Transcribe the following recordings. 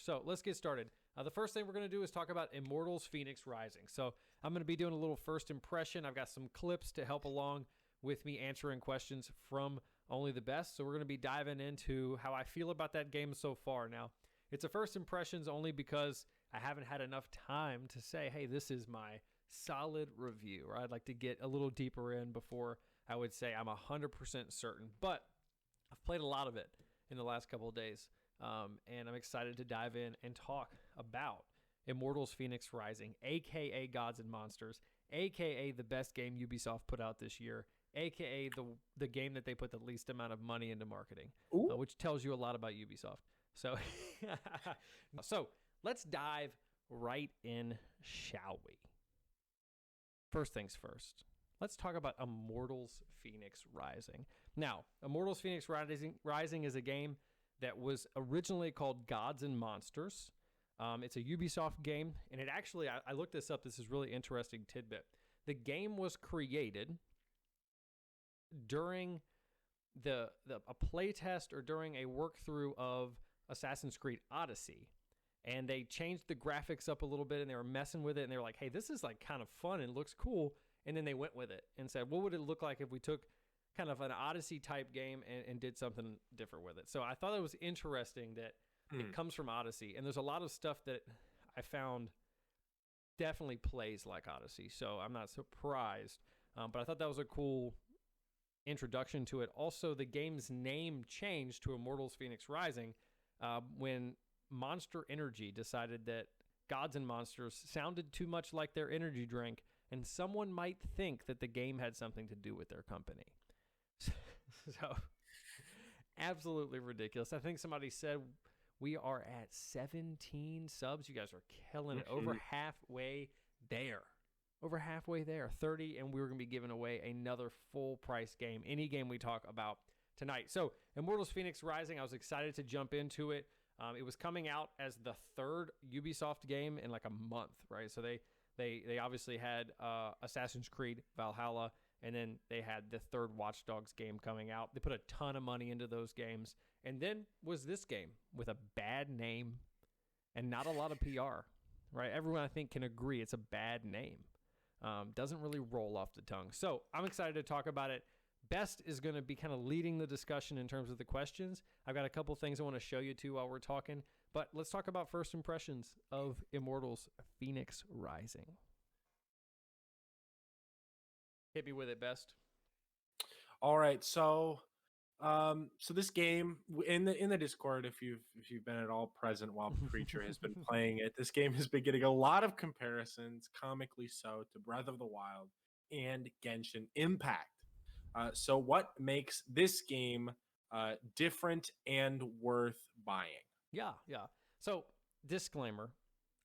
So let's get started. The first thing we're going to do is talk about Immortals Feynx Rising. So I'm going to be doing a little first impression. I've got some clips to help along with me answering questions from Only the Best. So we're going to be diving into how I feel about that game so far. Now, it's a first impressions only because I haven't had enough time to say, hey, this is my solid review, or I'd like to get a little deeper in before I would say I'm 100% certain. But I've played a lot of it in the last couple of days, and I'm excited to dive in and talk about Immortals Feynx Rising, a.k.a. Gods and Monsters, a.k.a. the best game Ubisoft put out this year, a.k.a. the game that they put the least amount of money into marketing, which tells you a lot about Ubisoft. So, so let's dive right in, shall we? First things first. Let's talk about Immortals Feynx Rising. Now, Immortals Feynx Rising is a game that was originally called Gods and Monsters. It's a Ubisoft game, and it actually, I looked this up. This is really interesting tidbit. The game was created during a playtest or during a workthrough of Assassin's Creed Odyssey. And they changed the graphics up a little bit, and they were messing with it, and they were like, hey, this is like kind of fun and looks cool. And then they went with it and said, what would it look like if we took kind of an Odyssey type game and did something different with it? So I thought it was interesting that it comes from Odyssey. And there's a lot of stuff that I found definitely plays like Odyssey. So I'm not surprised. But I thought that was a cool introduction to it. Also, the game's name changed to Immortals Feynx Rising when Monster Energy decided that Gods and Monsters sounded too much like their energy drink, and someone might think that the game had something to do with their company. So, absolutely ridiculous. I think somebody said we are at 17 subs. You guys are killing it. Over halfway there. 30, and we're going to be giving away another full-price game, any game we talk about tonight. So, Immortals Feynx Rising, I was excited to jump into it. It was coming out as the third Ubisoft game in like a month, right? So they obviously had Assassin's Creed Valhalla, and then they had the third Watch Dogs game coming out. They put a ton of money into those games. And then was this game with a bad name and not a lot of PR, right? Everyone, I think, can agree it's a bad name. Doesn't really roll off the tongue. So I'm excited to talk about it. Best is going to be kind of leading the discussion in terms of the questions. I've got a couple things I want to show you too while we're talking, but let's talk about first impressions of Immortals Feynx Rising. Hit me with it, Best. All right, so this game in the Discord, if you've been at all present while Preacher has been playing it, this game has been getting a lot of comparisons, comically so, to Breath of the Wild and Genshin Impact. So what makes this game different and worth buying? Yeah. So, disclaimer,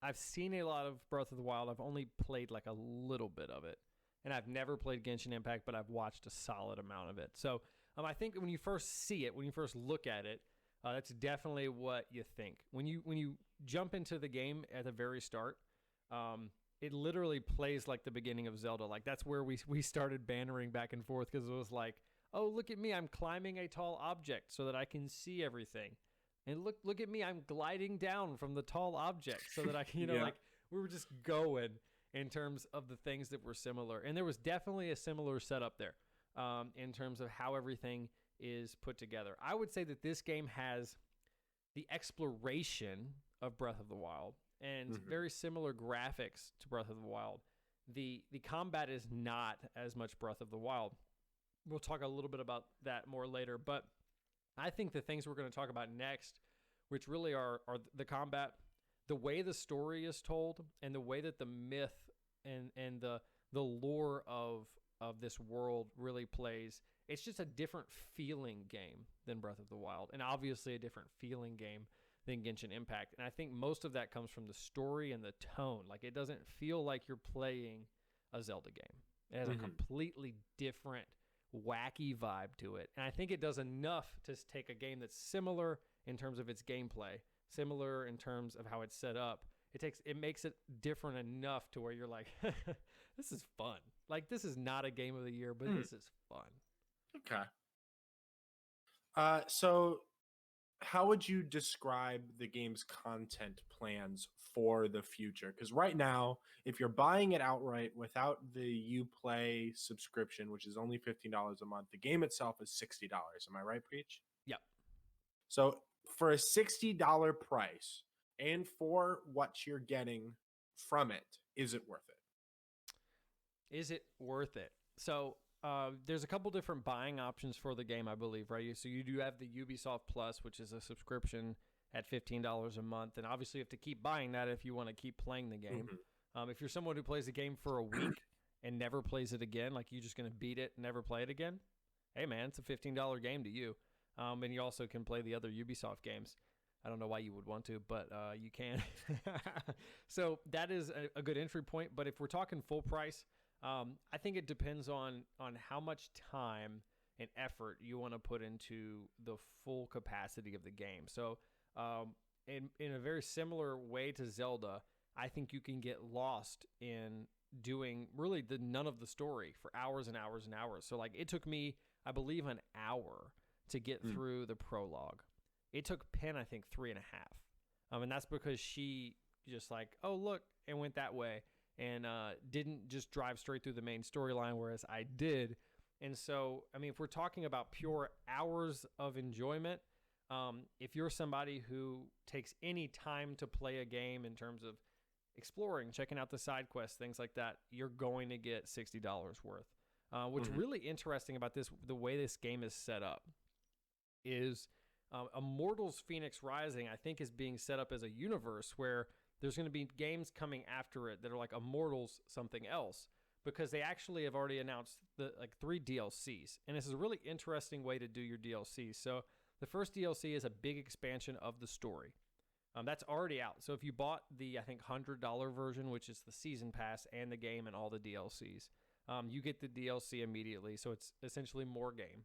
I've seen a lot of Breath of the Wild. I've only played like a little bit of it. And I've never played Genshin Impact, but I've watched a solid amount of it. So I think when you first see it, when you first look at it, that's definitely what you think. When you jump into the game at the very start, it literally plays like the beginning of Zelda. Like that's where we started bantering back and forth because it was like, oh, look at me, I'm climbing a tall object so that I can see everything. And look at me, I'm gliding down from the tall object so that I can, like we were just going in terms of the things that were similar. And there was definitely a similar setup there in terms of how everything is put together. I would say that this game has the exploration of Breath of the Wild and very similar graphics to Breath of the Wild. The combat is not as much Breath of the Wild. We'll talk a little bit about that more later, but I think the things we're going to talk about next, which really are the combat, the way the story is told, and the way that the myth and the lore of this world really plays. It's just a different feeling game than Breath of the Wild, and obviously a different feeling game than Genshin Impact. And I think most of that comes from the story and the tone. Like, it doesn't feel like you're playing a Zelda game. It has a completely different, wacky vibe to it. And I think it does enough to take a game that's similar in terms of its gameplay, similar in terms of how it's set up. It makes it different enough to where you're like, this is fun. Like, this is not a game of the year, but this is fun. Okay. So how would you describe the game's content plans for the future? Because right now, if you're buying it outright without the Uplay subscription, which is only $15 a month, the game itself is $60. Am I right, Preach? Yep. So for a $60 price and for what you're getting from it, is it worth it? Is it worth it? So there's a couple different buying options for the game, I believe, right? So you do have the Ubisoft Plus, which is a subscription at $15 a month, and obviously you have to keep buying that if you want to keep playing the game. If you're someone who plays the game for a week and never plays it again, like you're just going to beat it and never play it again, hey man, it's a $15 game to you. And you also can play the other Ubisoft games. I don't know why you would want to, but you can. So that is a good entry point. But if we're talking full price, I think it depends on how much time and effort you want to put into the full capacity of the game. So in a very similar way to Zelda, I think you can get lost in doing really none of the story for hours and hours and hours. So like it took me, I believe, an hour to get through the prologue. It took Penn, I think, 3.5. And that's because she just like, oh, look, and went that way and didn't just drive straight through the main storyline, whereas I did. And so, I mean, if we're talking about pure hours of enjoyment, if you're somebody who takes any time to play a game in terms of exploring, checking out the side quests, things like that, you're going to get $60 worth. What's really interesting about this, the way this game is set up, is Immortals Feynx Rising, I think, is being set up as a universe where there's going to be games coming after it that are like Immortals something else, because they actually have already announced the 3 DLCs. And this is a really interesting way to do your DLCs. So the first DLC is a big expansion of the story. That's already out. So if you bought the, I think, $100 version, which is the season pass and the game and all the DLCs, you get the DLC immediately. So it's essentially more game.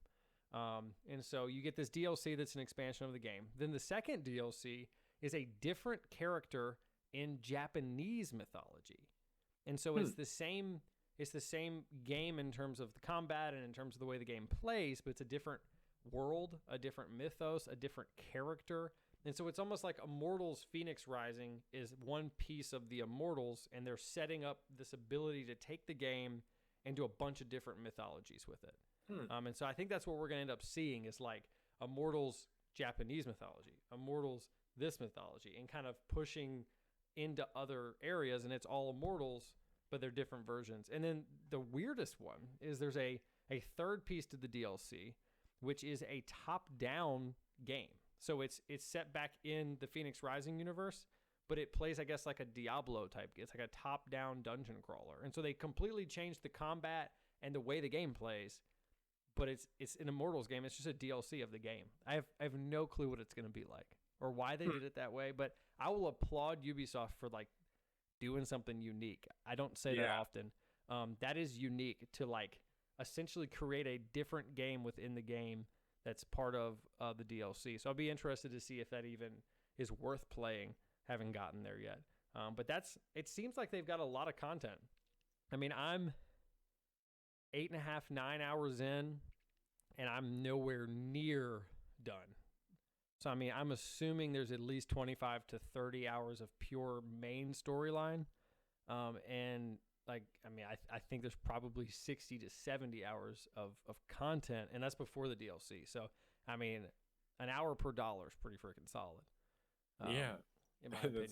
And so you get this DLC that's an expansion of the game. Then the second DLC is a different character in Japanese mythology. And so it's the same game in terms of the combat and in terms of the way the game plays, but it's a different world, a different mythos, a different character. And so it's almost like Immortals Feynx Rising is one piece of the Immortals, and they're setting up this ability to take the game and do a bunch of different mythologies with it. And so I think that's what we're going to end up seeing is like Immortals Japanese mythology, Immortals this mythology, and kind of pushing into other areas, and it's all Immortals, but they're different versions. And then the weirdest one is there's a third piece to the DLC, which is a top-down game. So it's set back in the Feynx Rising universe, but it plays, I guess, like a Diablo type. It's like a top-down dungeon crawler. And so they completely changed the combat and the way the game plays, but it's an Immortals game. It's just a DLC of the game. I have no clue what it's going to be like or why they did it that way, but I will applaud Ubisoft for like doing something unique. I don't say that often. That is unique to like essentially create a different game within the game that's part of the DLC. So I'll be interested to see if that even is worth playing. Haven't gotten there yet. But it seems like they've got a lot of content. I mean, I'm 8.5, 9 hours in, and I'm nowhere near done. So, I mean, I'm assuming there's at least 25 to 30 hours of pure main storyline. And, like, I mean, I think there's probably 60 to 70 hours of content, and that's before the DLC. So, I mean, an hour per dollar is pretty freaking solid. In my opinion.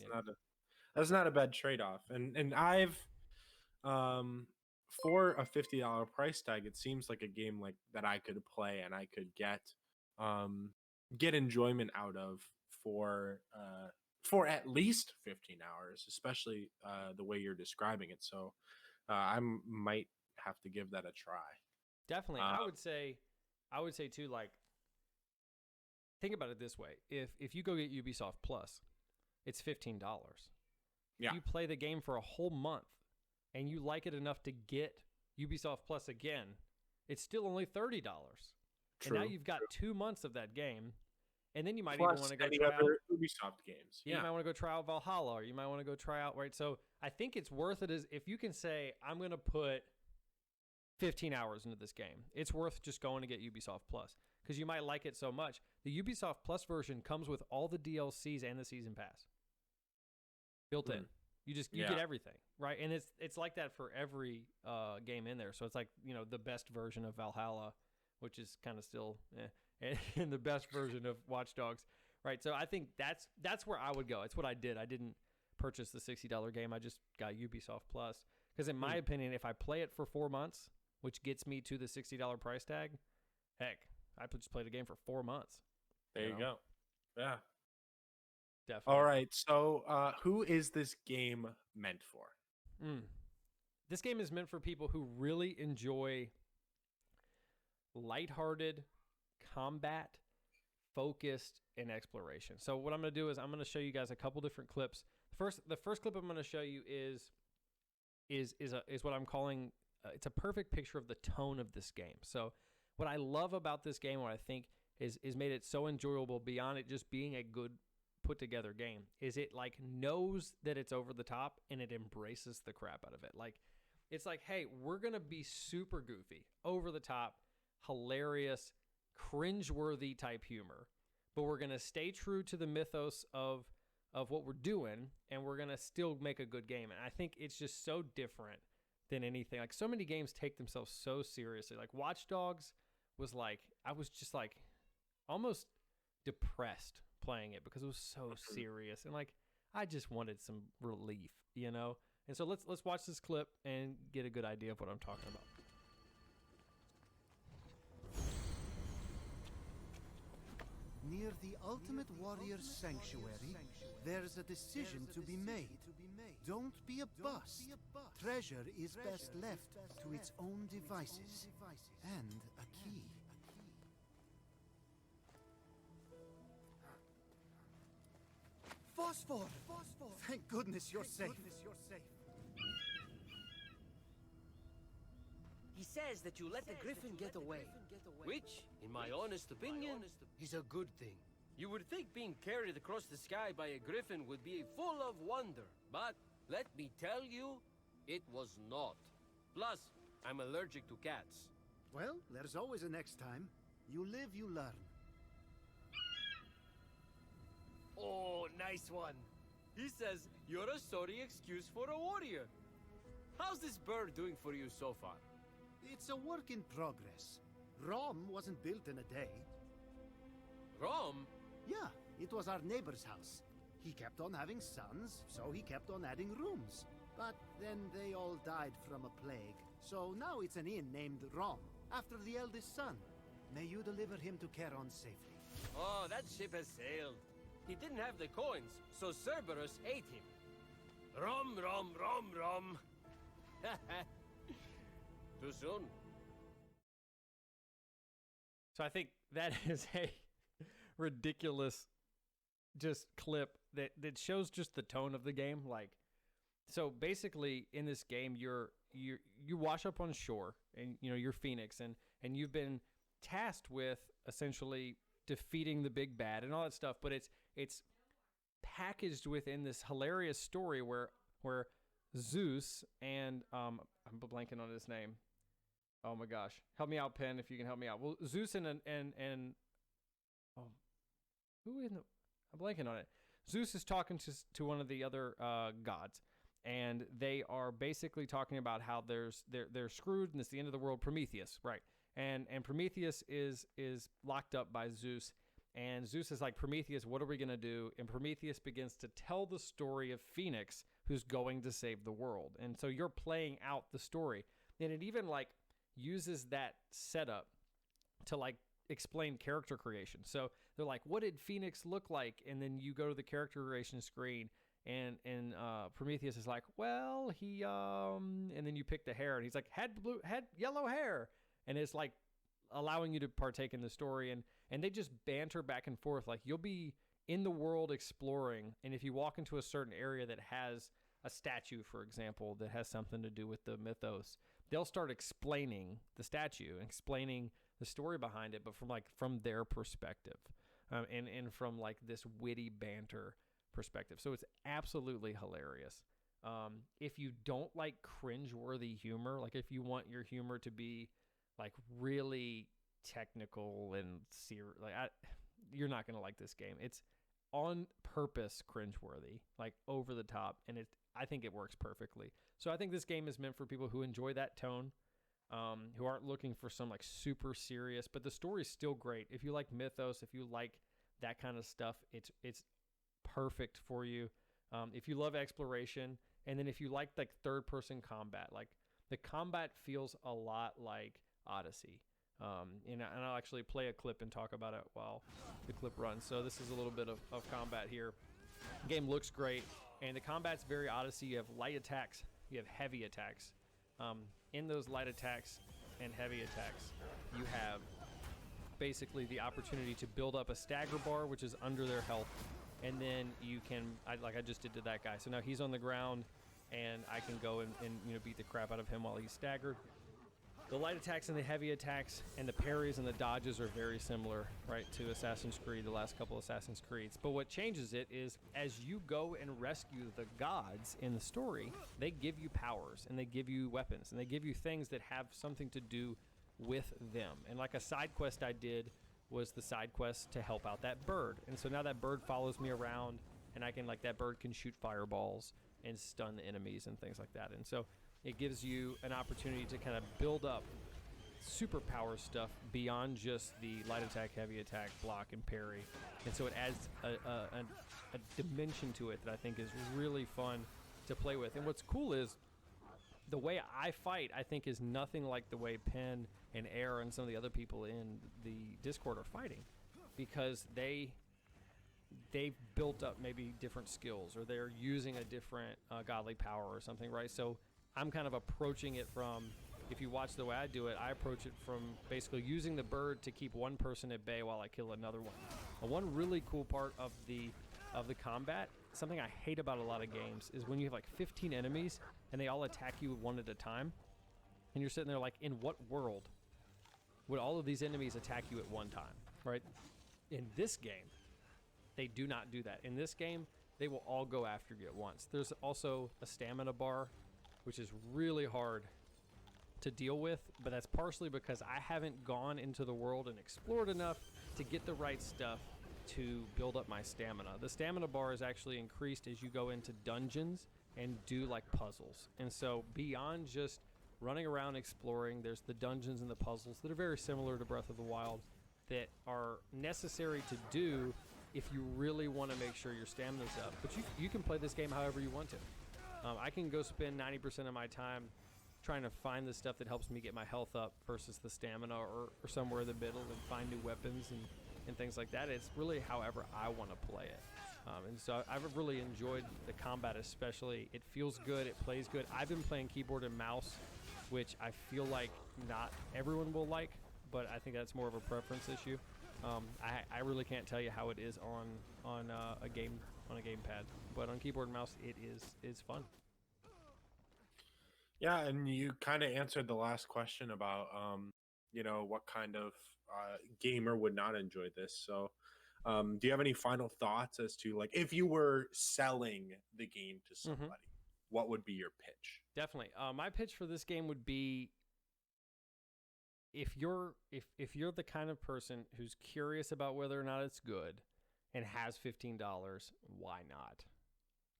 That's not a bad trade-off. And I've for a $50 price tag, it seems like a game like that I could play and I could get enjoyment out of for at least 15 hours, especially the way you're describing it. So I might have to give that a try. Definitely. I would say too, like, think about it this way. If you go get Ubisoft Plus, it's $15. Yeah. If you play the game for a whole month and you like it enough to get Ubisoft Plus again, it's still only $30. True, and now you've got 2 months of that game. And then you might Plus even want to go any try other Ubisoft games. You might want to go try out Valhalla, or you might want to go try out, right? So I think it's worth it if you can say, I'm going to put 15 hours into this game. It's worth just going to get Ubisoft Plus. because you might like it so much. The Ubisoft Plus version comes with all the DLCs and the season pass built in. You get everything, right? And it's like that for every game in there. So it's like, the best version of Valhalla, which is kind of still and the best version of Watch Dogs, right? So I think that's where I would go. It's what I did. I didn't purchase the $60 game. I just got Ubisoft Plus because in my opinion, if I play it for 4 months, which gets me to the $60 price tag, heck, I just play the game for 4 months. There you go. Yeah. Definitely. All right. So who is this game meant for? This game is meant for people who really enjoy lighthearted combat, focused, and exploration. So what I'm going to do is I'm going to show you guys a couple different clips. The first clip I'm going to show you is what I'm calling it's a perfect picture of the tone of this game. So what I love about this game, what I think is made it so enjoyable beyond it just being a good put together game, is it like knows that it's over the top and it embraces the crap out of it. Like it's like, hey, we're gonna be super goofy, over the top, hilarious, cringeworthy type humor, but we're gonna stay true to the mythos of what we're doing, and we're gonna still make a good game. And I think it's just so different than anything. Like so many games take themselves so seriously. Like Watch Dogs was like, I was just like almost depressed playing it because it was so serious, and like I just wanted some relief, And so let's watch this clip and get a good idea of what I'm talking about. Near the Ultimate Warrior's Sanctuary, there's a decision to be made. Don't be a bust. Treasure is best left to its own devices. And a key. Phosphor! Thank goodness you're safe. He says that you let the Griffin get away, which, in my honest opinion, is a good thing. You would think being carried across the sky by a Griffin would be full of wonder, but let me tell you, it was not. Plus, I'm allergic to cats. Well, there's always a next time. You live, you learn. Oh, nice one. He says you're a sorry excuse for a warrior. How's this bird doing for you so far? It's a work in progress. Rome wasn't built in a day. Rome? Yeah, it was our neighbor's house. He kept on having sons, so he kept on adding rooms. But then they all died from a plague. So now it's an inn named Rome, after the eldest son. May you deliver him to Charon safely. Oh, that ship has sailed. He didn't have the coins, so Cerberus ate him. Rom, rom, rom, rom. Too soon. So I think that is a ridiculous just clip that shows just the tone of the game. Like, so basically in this game, you wash up on shore, and you're Phoenix, and you've been tasked with essentially defeating the big bad and all that stuff, but it's packaged within this hilarious story where Zeus and I'm blanking on his name. Oh my gosh, help me out, Penn, if you can help me out. Well, Zeus and I'm blanking on it. Zeus is talking to one of the other gods, and they are basically talking about how they're screwed and it's the end of the world. Prometheus, right? And Prometheus is locked up by Zeus, and Zeus is like, Prometheus, what are we gonna do? And Prometheus begins to tell the story of Phoenix, who's going to save the world. And so you're playing out the story, and it even like uses that setup to like explain character creation. So they're like, what did Phoenix look like? And then you go to the character creation screen, and Prometheus is like, well, he and then you pick the hair, and he's like, had yellow hair, and it's like allowing you to partake in the story, and they just banter back and forth. Like, you'll be in the world exploring, and if you walk into a certain area that has a statue, for example, that has something to do with the mythos, they'll start explaining the statue and explaining the story behind it, but from their perspective, and from like this witty banter perspective. So it's absolutely hilarious. If you don't like cringeworthy humor, like if you want your humor to be like really technical and you're not gonna like this game. It's on purpose cringeworthy, like over the top, and I think it works perfectly. So I think this game is meant for people who enjoy that tone, who aren't looking for some like super serious, but the story's still great. If you like Mythos, if you like that kind of stuff, it's perfect for you. If you love exploration, and then if you like third person combat, like the combat feels a lot like Odyssey. And I'll actually play a clip and talk about it while the clip runs. So this is a little bit of combat here. The game looks great, and the combat's very Odyssey. You have light attacks, you have heavy attacks. In those light attacks and heavy attacks, you have basically the opportunity to build up a stagger bar, which is under their health, and then you can, like I just did to that guy. So now he's on the ground, and I can go and beat the crap out of him while he's staggered. The light attacks and the heavy attacks and the parries and the dodges are very similar, right, to Assassin's Creed, the last couple Assassin's Creeds. But what changes it is as you go and rescue the gods in the story, they give you powers and they give you weapons and they give you things that have something to do with them. And like a side quest I did was the side quest to help out that bird. And so now that bird follows me around, and I can, like, that bird can shoot fireballs and stun the enemies and things like that. And so it gives you an opportunity to kind of build up superpower stuff beyond just the light attack, heavy attack, block, and parry. And so it adds a dimension to it that I think is really fun to play with. And what's cool is the way I fight, I think, is nothing like the way Penn and Air and some of the other people in the Discord are fighting, because they've built up maybe different skills, or they're using a different godly power or something, right? So I'm kind of approaching it from, if you watch the way I do it, I approach it from basically using the bird to keep one person at bay while I kill another one. One really cool part of the combat, something I hate about a lot of games, is when you have like 15 enemies and they all attack you one at a time, and you're sitting there like, in what world would all of these enemies attack you at one time, right? In this game, they do not do that. In this game, they will all go after you at once. There's also a stamina bar, which is really hard to deal with, but that's partially because I haven't gone into the world and explored enough to get the right stuff to build up my stamina. The stamina bar is actually increased as you go into dungeons and do like puzzles. And so beyond just running around exploring, there's the dungeons and the puzzles that are very similar to Breath of the Wild that are necessary to do if you really want to make sure your stamina's up. But you can play this game however you want to. I can go spend 90% of my time trying to find the stuff that helps me get my health up versus the stamina, or somewhere in the middle, and find new weapons and things like that. It's really however I want to play it. And so I've really enjoyed the combat especially. It feels good. It plays good. I've been playing keyboard and mouse, which I feel like not everyone will like, but I think that's more of a preference issue. I really can't tell you how it is on a gamepad, but on keyboard and mouse it is fun. Yeah, and you kind of answered the last question about what kind of gamer would not enjoy this. So do you have any final thoughts as to, like, if you were selling the game to somebody, what would be your pitch? Definitely. My pitch for this game would be, if you're the kind of person who's curious about whether or not it's good and has $15, why not?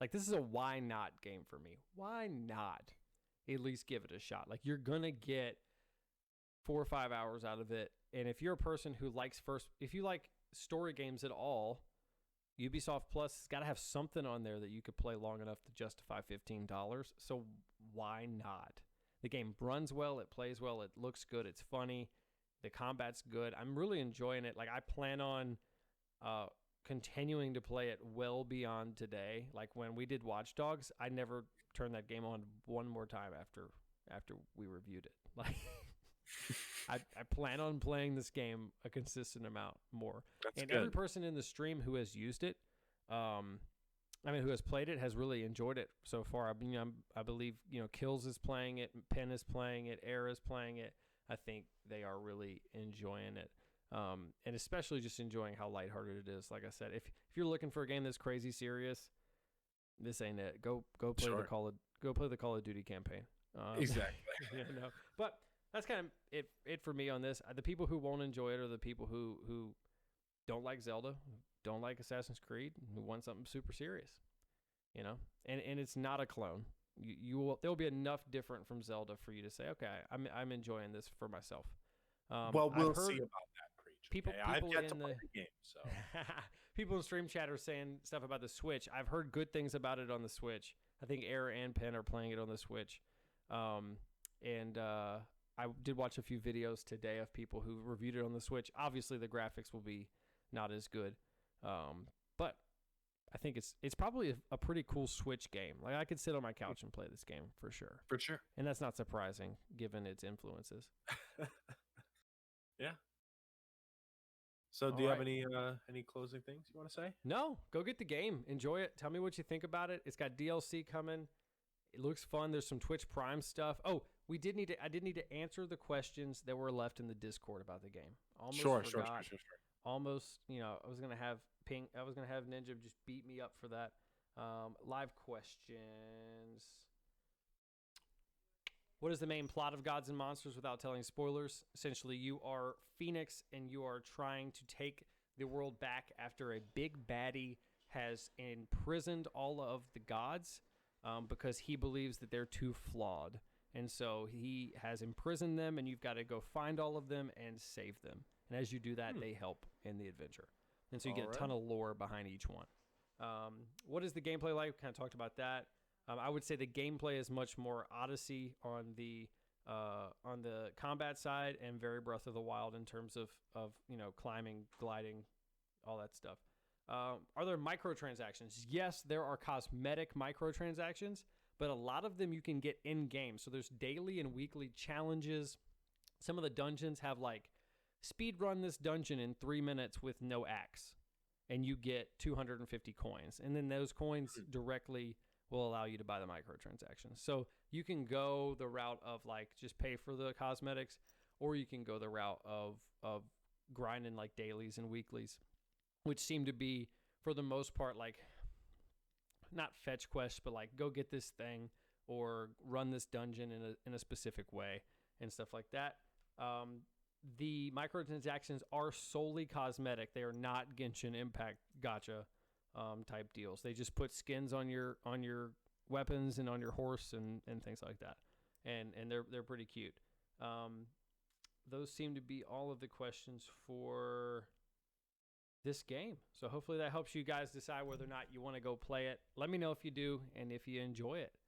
Like, this is a why not game for me. Why not at least give it a shot? Like, you're gonna get 4 or 5 hours out of it. And if you're a person who likes if you like story games at all, Ubisoft Plus has got to have something on there that you could play long enough to justify $15. So why not? The game runs well, it plays well, it looks good, it's funny, the combat's good. I'm really enjoying it. Like, I plan on continuing to play it well beyond today. Like, when we did Watch Dogs, I never turned that game on one more time after we reviewed it. Like, I plan on playing this game a consistent amount more. That's good. Every person in the stream who has used it, who has played it, has really enjoyed it so far. I believe Kills is playing it, Penn is playing it, Air is playing it. I think they are really enjoying it, and especially just enjoying how lighthearted it is. Like I said, if you're looking for a game that's crazy serious, this ain't it. Go play the Call of Duty campaign. Exactly. But that's kind of it for me on this. The people who won't enjoy it are the people who don't like Zelda, don't like Assassin's Creed, who want something super serious, you know. And it's not a clone. There'll be enough different from Zelda for you to say, okay, I'm enjoying this for myself. Well, we'll see about that, Preach. People, okay? people I've yet in to play the the game, so people in stream chat are saying stuff about the Switch. I've heard good things about it on the Switch. I think Air and Pen are playing it on the Switch. I did watch a few videos today of people who reviewed it on the Switch. Obviously, the graphics will be not as good, but I think it's probably a pretty cool Switch game. Like, I could sit on my couch and play this game for sure. For sure. And that's not surprising given its influences. Yeah. So do you have any closing things you want to say? No, go get the game. Enjoy it. Tell me what you think about it. It's got DLC coming. It looks fun. There's some Twitch Prime stuff. Oh, I did need to answer the questions that were left in the Discord about the game. Sure. Almost, I was gonna have Ninja just beat me up for that. Live questions. What is the main plot of Gods and Monsters without telling spoilers? Essentially, you are Phoenix and you are trying to take the world back after a big baddie has imprisoned all of the gods because he believes that they're too flawed. And so he has imprisoned them, and you've got to go find all of them and save them. And as you do that, they help in the adventure. And so you get a ton of lore behind each one. What is the gameplay like? We kind of talked about that. I would say the gameplay is much more Odyssey on the combat side, and very Breath of the Wild in terms of climbing, gliding, all that stuff. Are there microtransactions? Yes, there are cosmetic microtransactions, but a lot of them you can get in game. So there's daily and weekly challenges. Some of the dungeons have like speed run this dungeon in 3 minutes with no axe, and you get 250 coins, and then those coins directly will allow you to buy the microtransactions. So you can go the route of like just pay for the cosmetics, or you can go the route of grinding like dailies and weeklies, which seem to be for the most part like not fetch quests, but like go get this thing or run this dungeon in a specific way and stuff like that. The microtransactions are solely cosmetic. They are not Genshin Impact gacha type deals. They just put skins on your weapons and on your horse and things like that, and they're pretty cute. Those seem to be all of the questions for this game. So hopefully that helps you guys decide whether or not you want to go play it. Let me know if you do and if you enjoy it.